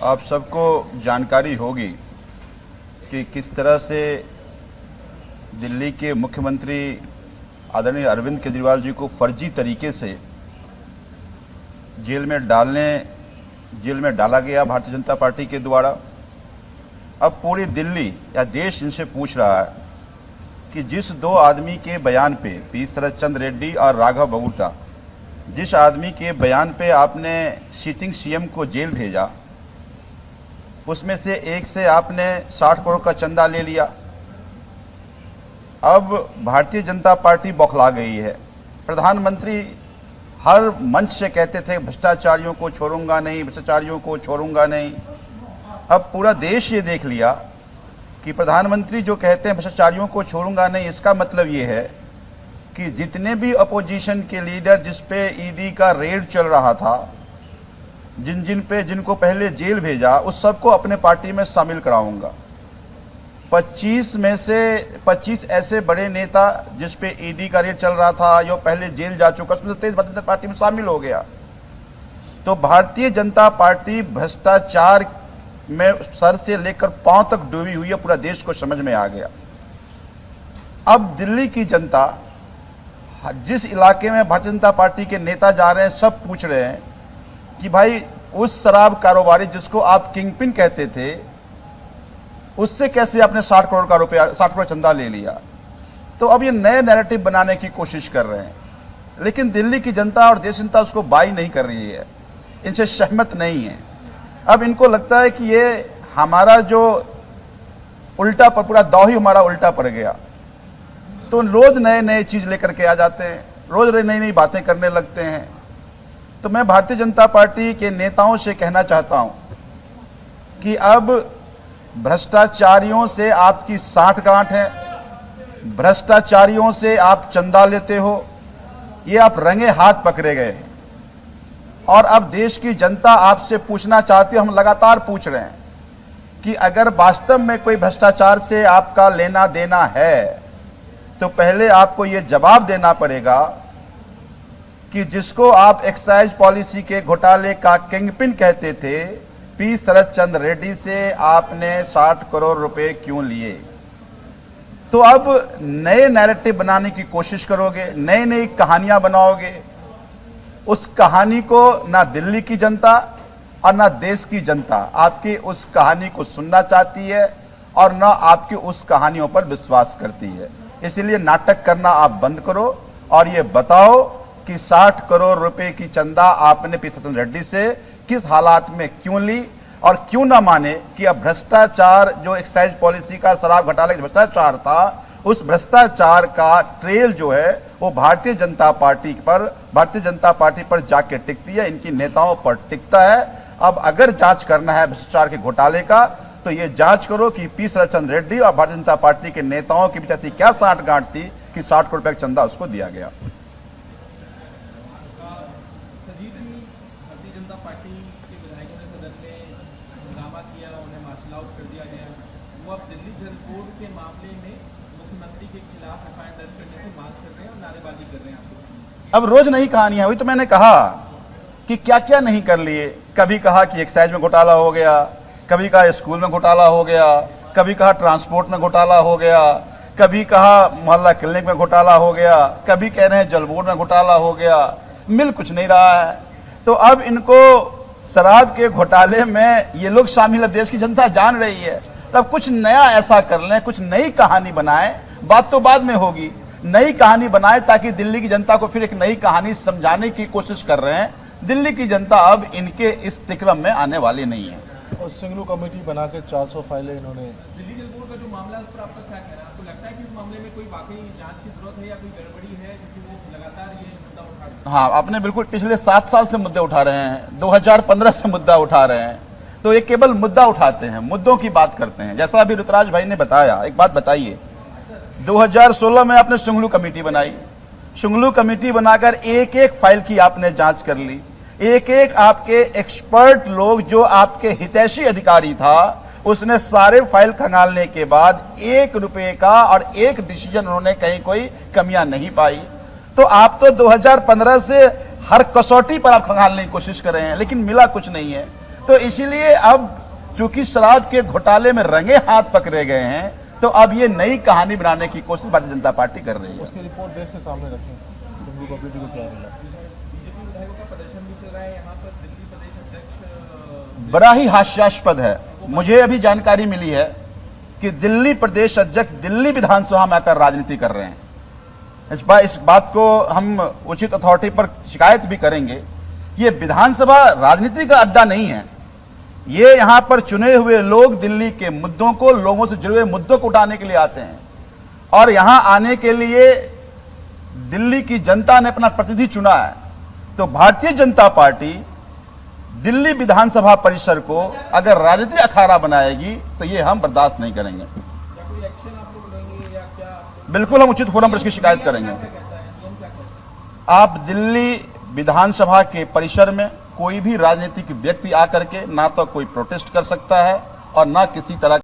आप सबको जानकारी होगी कि किस तरह से दिल्ली के मुख्यमंत्री आदरणीय अरविंद केजरीवाल जी को फर्जी तरीके से जेल में डाला गया भारतीय जनता पार्टी के द्वारा। अब पूरी दिल्ली या देश इनसे पूछ रहा है कि जिस दो आदमी के बयान पे, पी शरद चंद्र रेड्डी और राघव बबूटा, जिस आदमी के बयान पे आपने सिटिंग सीएम को जेल भेजा, उसमें से एक से आपने 60 करोड़ का चंदा ले लिया। अब भारतीय जनता पार्टी बौखला गई है। प्रधानमंत्री हर मंच से कहते थे भ्रष्टाचारियों को छोड़ूंगा नहीं, भ्रष्टाचारियों को छोड़ूंगा नहीं। अब पूरा देश ये देख लिया कि प्रधानमंत्री जो कहते हैं भ्रष्टाचारियों को छोड़ूंगा नहीं, इसका मतलब ये है कि जितने भी अपोजिशन के लीडर जिस पे ईडी का रेड चल रहा था, जिनको पहले जेल भेजा, उस सबको अपने पार्टी में शामिल कराऊंगा। 25 में से 25 ऐसे बड़े नेता जिस पे ईडी का रेड चल रहा था, जो पहले जेल जा चुका, उसमें से 23 भारतीय जनता पार्टी में शामिल हो गया। तो भारतीय जनता पार्टी भ्रष्टाचार में सर से लेकर पांव तक डूबी हुई है। पूरा देश को समझ में आ गया। अब दिल्ली की जनता, जिस इलाके में भारतीय जनता पार्टी के नेता जा रहे हैं, सब पूछ रहे हैं कि भाई उस शराब कारोबारी जिसको आप किंगपिन कहते थे, उससे कैसे आपने 60 करोड़ का रुपया, 60 करोड़ चंदा ले लिया। तो अब ये नए नैरेटिव बनाने की कोशिश कर रहे हैं, लेकिन दिल्ली की जनता और देश जनता उसको बाई नहीं कर रही है, इनसे सहमत नहीं है। अब इनको लगता है कि ये हमारा जो उल्टा पर, पूरा दाव ही हमारा उल्टा पड़ गया। तो रोज नए नए चीज लेकर के आ जाते हैं, रोज नई नई बातें करने लगते हैं। तो मैं भारतीय जनता पार्टी के नेताओं से कहना चाहता हूं कि अब भ्रष्टाचारियों से आपकी साठगांठ है, भ्रष्टाचारियों से आप चंदा लेते हो, ये आप रंगे हाथ पकड़े गए हैं। और अब देश की जनता आपसे पूछना चाहती है, हम लगातार पूछ रहे हैं कि अगर वास्तव में कोई भ्रष्टाचार से आपका लेना देना है, तो पहले आपको ये जवाब देना पड़ेगा कि जिसको आप एक्साइज पॉलिसी के घोटाले का किंगपिन कहते थे, पी शरद चंद्र रेड्डी से आपने 60 करोड़ रुपए क्यों लिए। तो अब नए नैरेटिव बनाने की कोशिश करोगे, नई नई कहानियां बनाओगे। उस कहानी को ना दिल्ली की जनता और ना देश की जनता आपकी उस कहानी को सुनना चाहती है, और ना आपकी उस कहानियों पर विश्वास करती है। इसलिए नाटक करना आप बंद करो और ये बताओ कि 60 करोड़ रुपए की चंदा आपने पी शरद चंद्र रेड्डी से किस हालात में क्यों ली, और क्यों ना माने कि अब भ्रष्टाचार, जो एक्साइज पॉलिसी का, शराब घोटाले का भ्रष्टाचार था, उस भ्रष्टाचार का ट्रेल जो है वो भारतीय जनता पार्टी पर जाके टिकती है, इनकी नेताओं पर टिकता है। अब अगर जांच करना है भ्रष्टाचार के घोटाले का, तो ये जांच करो कि पी शरद चंद्र रेड्डी और भारतीय जनता पार्टी के नेताओं के बीच ऐसी क्या साठगांठ थी कि 60 करोड़ रुपए का चंदा उसको दिया गया। अब रोज नई कहानियां हुई। तो मैंने कहा कि क्या क्या नहीं कर लिए। कभी कहा कि एक्साइज में घोटाला हो गया, कभी कहा स्कूल में घोटाला हो गया, कभी कहा ट्रांसपोर्ट में घोटाला हो गया, कभी कहा मोहल्ला क्लिनिक में घोटाला हो गया, कभी कह रहे हैं जल बोर्ड में घोटाला हो गया। मिल कुछ नहीं रहा है। तो अब इनको शराब के घोटाले में ये लोग शामिल है, देश की जनता जान रही है। तब कुछ नया ऐसा कर लें, कुछ नई कहानी बनाएं। बात तो बाद में होगी, नई कहानी बनाए ताकि दिल्ली की जनता को फिर एक नई कहानी समझाने की कोशिश कर रहे हैं। दिल्ली की जनता अब इनके इस तिक्रम में आने वाली नहीं है। और सिंगलू कमेटी बना के 400 फाइलें इन्होंने। दिल्ली जल बोर्ड का जो मामला है, उस पर आपका क्या कहना है? आपको लगता है कि इस मामले में कोई वाकई जांच की जरूरत है या कोई गड़बड़ी है, क्योंकि वो लगातार ये मुद्दा उठा रहे हैं? हाँ, आपने बिल्कुल पिछले 7 साल से मुद्दे उठा रहे हैं, 2015 से मुद्दा उठा रहे हैं। तो ये केवल मुद्दा उठाते हैं, मुद्दों की बात करते हैं। जैसा अभी ऋतुराज भाई ने बताया, एक बात बताइए, 2016 में आपने शुंगलू कमेटी बनाई, शुंगलू कमेटी बनाकर एक एक फाइल की आपने जांच कर ली। एक एक आपके एक्सपर्ट लोग, जो आपके हितैषी अधिकारी था, उसने सारे फाइल खंगालने के बाद 1 रुपए का और एक डिसीजन उन्होंने कहीं कोई कमियां नहीं पाई। तो आप तो 2015 से हर कसौटी पर आप खंगालने की कोशिश कर रहे हैं, लेकिन मिला कुछ नहीं है। तो इसीलिए अब चूंकि शराब के घोटाले में रंगे हाथ पकड़े गए हैं, तो अब ये नई कहानी बनाने की कोशिश भारतीय जनता पार्टी कर रही है। उसकी रिपोर्ट देश के सामने रखें, सिंघू कमेटी को क्या मिला। बीजेपी विधायकों का प्रदर्शन भी चल रहा है यहाँ पर। दिल्ली प्रदेश अध्यक्ष बड़ा ही हास्यास्पद है। मुझे अभी जानकारी मिली है कि दिल्ली प्रदेश अध्यक्ष दिल्ली विधानसभा में आकर राजनीति कर रहे हैं। इस बात को हम उचित अथॉरिटी पर शिकायत भी करेंगे। ये विधानसभा राजनीति का अड्डा नहीं है। ये यहां पर चुने हुए लोग दिल्ली के मुद्दों को, लोगों से जुड़े हुए मुद्दों को उठाने के लिए आते हैं, और यहां आने के लिए दिल्ली की जनता ने अपना प्रतिनिधि चुना है। तो भारतीय जनता पार्टी दिल्ली विधानसभा परिसर को अगर राजनीतिक अखाड़ा बनाएगी तो ये हम बर्दाश्त नहीं करेंगे। या कोई एक्शन आप लोग लेंगे या क्या? बिल्कुल हम उचित फोरम पर इसकी शिकायत करेंगे। नियम क्या कहता है? आप दिल्ली विधानसभा के परिसर में कोई भी राजनीतिक व्यक्ति आकर के ना तो कोई प्रोटेस्ट कर सकता है और ना किसी तरह